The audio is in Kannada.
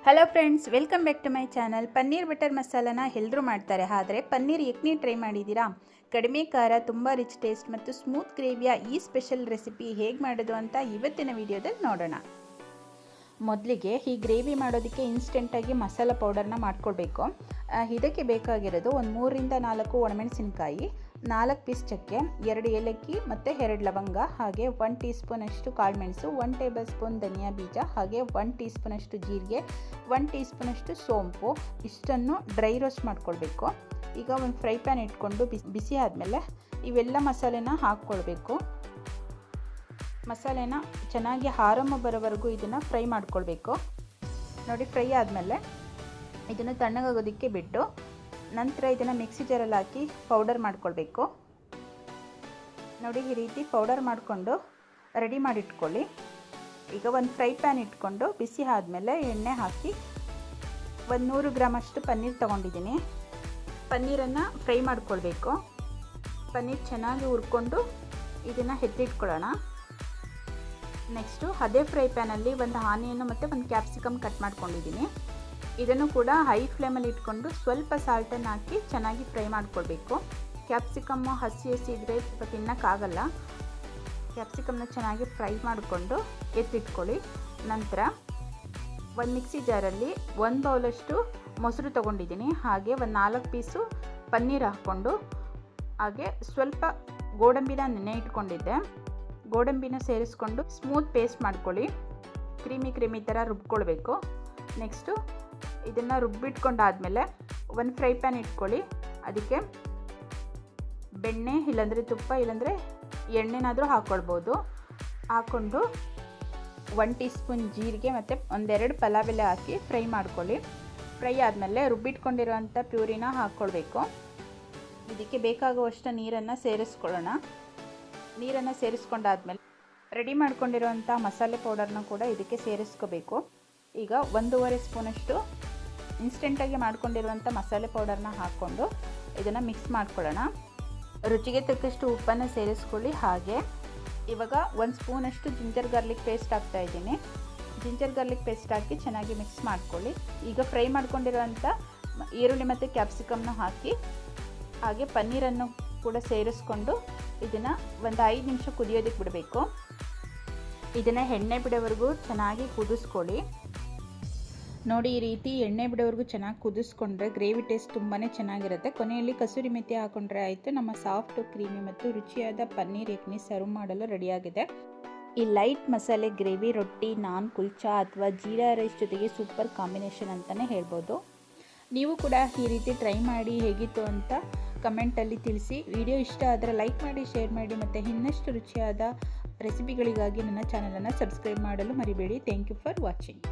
Hello friends, welcome back to my channel. Paneer butter ಮಸಾಲಾನ ಎಲ್ಲರೂ ಮಾಡ್ತಾರೆ, ಆದರೆ ಪನ್ನೀರ್ ಯಕ್ನಿ ಟ್ರೈ ಮಾಡಿದ್ದೀರಾ? ಕಡಿಮೆ ಖಾರ, ತುಂಬ ರಿಚ್ ಟೇಸ್ಟ್ ಮತ್ತು ಸ್ಮೂತ್ ಗ್ರೇವಿಯ ಈ ಸ್ಪೆಷಲ್ ರೆಸಿಪಿ ಹೇಗೆ ಮಾಡೋದು ಅಂತ ಇವತ್ತಿನ ವಿಡಿಯೋದಲ್ಲಿ ನೋಡೋಣ. ಮೊದಲಿಗೆ ಈ ಗ್ರೇವಿ ಮಾಡೋದಕ್ಕೆ ಇನ್ಸ್ಟೆಂಟಾಗಿ ಮಸಾಲ ಪೌಡರ್ನ ಮಾಡ್ಕೊಳ್ಬೇಕು. ಇದಕ್ಕೆ ಬೇಕಾಗಿರೋದು ಒಂದು 3 ರಿಂದ 4 ಒಣಮೆಣಸಿನಕಾಯಿ, 4 ಪೀಸ್ ಚಕ್ಕೆ, 2 ಏಲಕ್ಕಿ ಮತ್ತು 2 ಲವಂಗ, ಹಾಗೆ 1 ಟೀ ಸ್ಪೂನಷ್ಟು ಕಾಳುಮೆಣಸು, 1 ಟೇಬಲ್ ಸ್ಪೂನ್ ಧನಿಯಾ ಬೀಜ, ಹಾಗೆ 1 ಟೀ ಸ್ಪೂನಷ್ಟು ಜೀರಿಗೆ, 1 ಟೀ ಸ್ಪೂನಷ್ಟು ಸೋಂಪು. ಇಷ್ಟನ್ನು ಡ್ರೈ ರೋಸ್ಟ್ ಮಾಡ್ಕೊಳ್ಬೇಕು. ಈಗ ಒಂದು ಫ್ರೈ ಪ್ಯಾನ್ ಇಟ್ಕೊಂಡು ಬಿಸಿ ಆದಮೇಲೆ ಇವೆಲ್ಲ ಮಸಾಲೆನ ಹಾಕ್ಕೊಳ್ಬೇಕು. ಮಸಾಲೆನ ಚೆನ್ನಾಗಿ ಆರಮ್ಮ ಬರೋವರೆಗೂ ಇದನ್ನು ಫ್ರೈ ಮಾಡ್ಕೊಳ್ಬೇಕು. ನೋಡಿ, ಫ್ರೈ ಆದಮೇಲೆ ಇದನ್ನು ತಣ್ಣಗಾಗೋದಕ್ಕೆ ಬಿಟ್ಟು ನಂತರ ಇದನ್ನು ಮಿಕ್ಸಿ ಜಾರಲ್ಲಿ ಹಾಕಿ ಪೌಡರ್ ಮಾಡ್ಕೊಳ್ಬೇಕು. ನೋಡಿ, ಈ ರೀತಿ ಪೌಡರ್ ಮಾಡಿಕೊಂಡು ರೆಡಿ ಮಾಡಿಟ್ಕೊಳ್ಳಿ. ಈಗ ಒಂದು ಫ್ರೈ ಪ್ಯಾನ್ ಇಟ್ಕೊಂಡು ಬಿಸಿ ಆದಮೇಲೆ ಎಣ್ಣೆ ಹಾಕಿ 100 ಗ್ರಾಮಷ್ಟು ಪನ್ನೀರ್ ತೊಗೊಂಡಿದ್ದೀನಿ. ಪನ್ನೀರನ್ನು ಫ್ರೈ ಮಾಡ್ಕೊಳ್ಬೇಕು. ಪನ್ನೀರ್ ಚೆನ್ನಾಗಿ ಹುರ್ಕೊಂಡು ಇದನ್ನು ಎತ್ತಿಟ್ಕೊಳ್ಳೋಣ. ನೆಕ್ಸ್ಟು ಅದೇ ಫ್ರೈ ಪ್ಯಾನಲ್ಲಿ ಒಂದು ಆನಿಯನ್ನು ಮತ್ತು ಒಂದು ಕ್ಯಾಪ್ಸಿಕಮ್ ಕಟ್ ಮಾಡ್ಕೊಂಡಿದ್ದೀನಿ. ಇದನ್ನು ಕೂಡ ಹೈ ಫ್ಲೇಮಲ್ಲಿ ಇಟ್ಕೊಂಡು ಸ್ವಲ್ಪ ಸಾಲ್ಟನ್ನು ಹಾಕಿ ಚೆನ್ನಾಗಿ ಫ್ರೈ ಮಾಡ್ಕೊಳ್ಬೇಕು. ಕ್ಯಾಪ್ಸಿಕಮ್ಮು ಹಸಿ ಇದ್ದರೆ ಸ್ವಲ್ಪ ತಿನ್ನೋಕ್ಕಾಗಲ್ಲ. ಕ್ಯಾಪ್ಸಿಕಮ್ನ ಚೆನ್ನಾಗಿ ಫ್ರೈ ಮಾಡಿಕೊಂಡು ಎತ್ತಿಟ್ಕೊಳ್ಳಿ. ನಂತರ ಒಂದು ಮಿಕ್ಸಿ ಜಾರಲ್ಲಿ 1 ಬೌಲಷ್ಟು ಮೊಸರು ತೊಗೊಂಡಿದ್ದೀನಿ. ಹಾಗೆ ಒಂದು 4 ಪೀಸು ಪನ್ನೀರ್ ಹಾಕ್ಕೊಂಡು, ಹಾಗೆ ಸ್ವಲ್ಪ ಗೋಡಂಬಿನ ನೆನೆ ಇಟ್ಕೊಂಡಿದ್ದೆ. ಗೋಡಂಬಿನ ಸೇರಿಸ್ಕೊಂಡು ಸ್ಮೂತ್ ಪೇಸ್ಟ್ ಮಾಡ್ಕೊಳ್ಳಿ. ಕ್ರೀಮಿ ಥರ ರುಬ್ಕೊಳ್ಬೇಕು. ನೆಕ್ಸ್ಟು ಇದನ್ನು ರುಬ್ಬಿಟ್ಕೊಂಡಾದಮೇಲೆ ಒಂದು ಫ್ರೈ ಪ್ಯಾನ್ ಇಟ್ಕೊಳ್ಳಿ. ಅದಕ್ಕೆ ಬೆಣ್ಣೆ ಇಲ್ಲಾಂದರೆ ತುಪ್ಪ ಇಲ್ಲಾಂದರೆ ಎಣ್ಣೆನಾದರೂ ಹಾಕ್ಕೊಳ್ಬೋದು. ಹಾಕ್ಕೊಂಡು 1 ಟೀ ಸ್ಪೂನ್ ಜೀರಿಗೆ ಮತ್ತು 1-2 ಪಲಾವ್ ಎಲೆ ಹಾಕಿ ಫ್ರೈ ಮಾಡ್ಕೊಳ್ಳಿ. ಫ್ರೈ ಆದಮೇಲೆ ರುಬ್ಬಿಟ್ಕೊಂಡಿರೋವಂಥ ಪ್ಯೂರಿನ ಹಾಕ್ಕೊಳ್ಬೇಕು. ಇದಕ್ಕೆ ಬೇಕಾಗುವಷ್ಟು ನೀರನ್ನು ಸೇರಿಸ್ಕೊಳ್ಳೋಣ. ನೀರನ್ನು ಸೇರಿಸ್ಕೊಂಡಾದ್ಮೇಲೆ ರೆಡಿ ಮಾಡ್ಕೊಂಡಿರೋವಂಥ ಮಸಾಲೆ ಪೌಡರ್ನ ಕೂಡ ಇದಕ್ಕೆ ಸೇರಿಸ್ಕೋಬೇಕು. ಈಗ 1.5 ಸ್ಪೂನಷ್ಟು ಇನ್ಸ್ಟೆಂಟಾಗಿ ಮಾಡ್ಕೊಂಡಿರುವಂಥ ಮಸಾಲೆ ಪೌಡರ್ನ ಹಾಕ್ಕೊಂಡು ಇದನ್ನು ಮಿಕ್ಸ್ ಮಾಡ್ಕೊಳ್ಳೋಣ. ರುಚಿಗೆ ತಕ್ಕಷ್ಟು ಉಪ್ಪನ್ನು ಸೇರಿಸ್ಕೊಳ್ಳಿ. ಹಾಗೆ ಇವಾಗ 1 ಸ್ಪೂನಷ್ಟು ಜಿಂಜರ್ ಗಾರ್ಲಿಕ್ ಪೇಸ್ಟ್ ಹಾಕ್ತಾಯಿದ್ದೀನಿ. ಜಿಂಜರ್ ಗಾರ್ಲಿಕ್ ಪೇಸ್ಟ್ ಹಾಕಿ ಚೆನ್ನಾಗಿ ಮಿಕ್ಸ್ ಮಾಡ್ಕೊಳ್ಳಿ. ಈಗ ಫ್ರೈ ಮಾಡ್ಕೊಂಡಿರೋವಂಥ ಈರುಳ್ಳಿ ಮತ್ತು ಕ್ಯಾಪ್ಸಿಕಮ್ನ ಹಾಕಿ ಹಾಗೆ ಪನ್ನೀರನ್ನು ಕೂಡ ಸೇರಿಸ್ಕೊಂಡು ಇದನ್ನು ಒಂದು 5 ನಿಮಿಷ ಕುದಿಯೋದಕ್ಕೆ ಬಿಡಬೇಕು. ಇದನ್ನು ಎಣ್ಣೆ ಬಿಡೋವರೆಗೂ ಚೆನ್ನಾಗಿ ಕುದಿಸ್ಕೊಳ್ಳಿ. ನೋಡಿ, ಈ ರೀತಿ ಎಣ್ಣೆ ಬಿಡೋವರೆಗೂ ಚೆನ್ನಾಗಿ ಕುದಿಸ್ಕೊಂಡ್ರೆ ಗ್ರೇವಿ ಟೇಸ್ಟ್ ತುಂಬಾ ಚೆನ್ನಾಗಿರುತ್ತೆ. ಕೊನೆಯಲ್ಲಿ ಕಸೂರಿ ಮೆಥಿ ಹಾಕೊಂಡ್ರೆ ಆಯಿತು. ನಮ್ಮ ಸಾಫ್ಟ್, ಕ್ರೀಮಿ ಮತ್ತು ರುಚಿಯಾದ ಪನ್ನೀರ್ ಯಕ್ನಿ ಸರ್ವ್ ಮಾಡಲು ರೆಡಿಯಾಗಿದೆ. ಈ ಲೈಟ್ ಮಸಾಲೆ ಗ್ರೇವಿ ರೊಟ್ಟಿ, ನಾನ್, ಕುಲ್ಚಾ ಅಥವಾ ಜೀರಾ ರೈಸ್ ಜೊತೆಗೆ ಸೂಪರ್ ಕಾಂಬಿನೇಷನ್ ಅಂತಲೇ ಹೇಳ್ಬೋದು. ನೀವು ಕೂಡ ಈ ರೀತಿ ಟ್ರೈ ಮಾಡಿ ಹೇಗಿತ್ತು ಅಂತ ಕಮೆಂಟಲ್ಲಿ ತಿಳಿಸಿ. ವಿಡಿಯೋ ಇಷ್ಟ ಆದರೆ ಲೈಕ್ ಮಾಡಿ, ಶೇರ್ ಮಾಡಿ ಮತ್ತು ಇನ್ನಷ್ಟು ರುಚಿಯಾದ ರೆಸಿಪಿಗಳಿಗಾಗಿ ನನ್ನ ಚಾನಲನ್ನು ಸಬ್ಸ್ಕ್ರೈಬ್ ಮಾಡಲು ಮರಿಬೇಡಿ. Thank you for watching.